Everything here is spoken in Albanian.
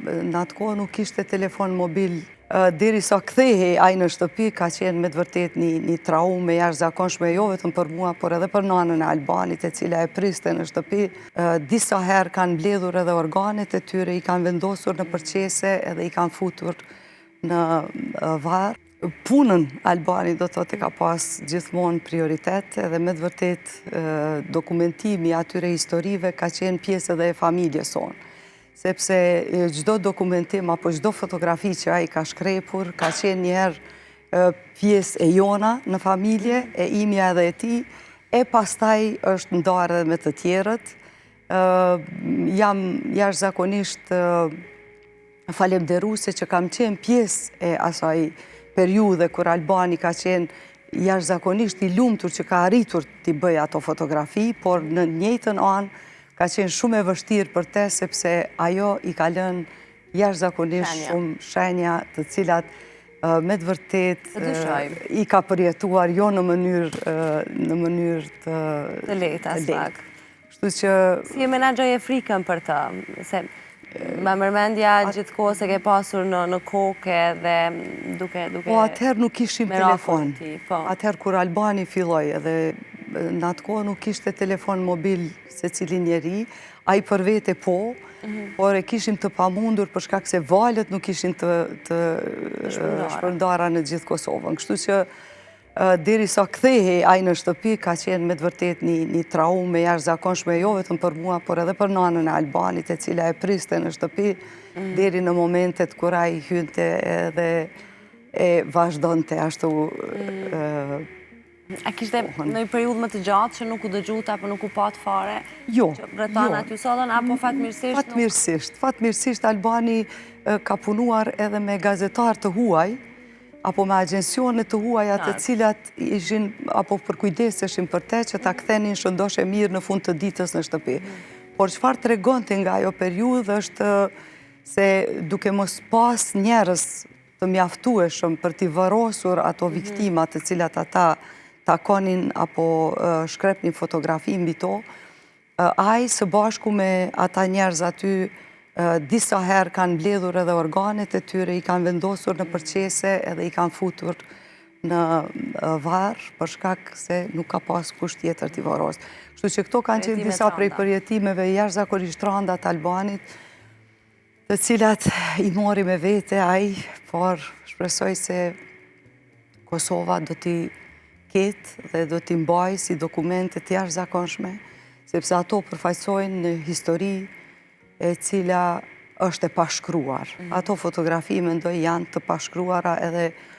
në atë kohë nuk ishte telefon mobil. Deri sa kthehej ai në shtëpi, ka qenë me të vërtet një traumë jashtëzakonshme, jo vetëm për mua, por edhe për nanën e Albanit, e cila e priste në shtëpi. Disa herë kanë mbledhur edhe organet e tyre, i kanë vendosur në përqese edhe i kanë futur në varr. Punën Albani do të thotë ka pas gjithmonë prioritet, edhe me të vërtet dokumentimi atyre historive ka qenë pjesë edhe e familjes sonë. Sepse çdo dokumentim apo çdo fotografi që ai ka shkrepur, ka qenë njëherë pjesë e jona në familje, e imja edhe e tij, e pastaj është ndarë edhe me të tjerët. Jam jashtëzakonisht falemnderuese që kam qenë pjesë e asaj periudhe kur Albani ka qenë jashtëzakonisht i lumtur që ka arritur t'i bëj ato fotografi, por në njëjtën anë ka qenë shumë e vështirë për te, sepse ajo i ka lënë jashtëzakonisht shumë shenja të cilat me të vërtet i ka përjetuar jo në mënyrë të lehtë as pak. Kështu që si e menaxhoje frikën për të? Se ma mërmendja gjithkohë se ke pasur në kokë dhe duke... Po atëherë nuk ishim telefon. Atëherë kur Albani filloi edhe në atë kohë nuk ishte telefon mobil se cili njeri, a i për vete po, por e kishim të pamundur për shkak se valët nuk ishin të shpërndara në gjithë Kosovën. Kështu që deri sa kthehej ai në shtëpi, ka qenë me të vërtet një traumë jashtëzakonshme, jo vetëm për mua, por edhe për nanën e Albanit, e cila e priste në shtëpi, deri në momentet kur ai hynte edhe e vazhdonte ashtu. A kishte në periudhë më të gjatë që nuk u dëgjuat apo nuk u pat fare? Jo. Që Bretanat ju sollën apo fatmirësisht? Fatmirësisht Albani ka punuar edhe me gazetar të huaj, apo me agjensione të huaja të cilat ishin, apo përkujdeseshin për te që ta kthenin shëndoshe mirë në fund të ditës në shtëpi. Por çfarë tregonte nga ajo periudhë është se duke mos pas njerëz të mjaftueshëm për t'i varrosur ato viktimat të cilat ata takonin apo shkrepnin fotografi mbi to, ai së bashku me ata njerëz aty disa herë kanë mbledhur edhe organet e tyre, i kanë vendosur në përqese edhe i kanë futur në varr për shkak se nuk ka pas kusht tjetër t'i varros. Kështu që këto kanë qenë disa prej përjetimeve jashtëzakonisht rënda të Albanit, të cilat i mori me vete ai, por shpresoj se Kosova do t'i ketë dhe do t'i mbajë si dokumente të jashtëzakonshme, sepse ato përfaqësojnë në histori e cila është e pashkruar. Ato fotografi mendoj janë të pashkruara edhe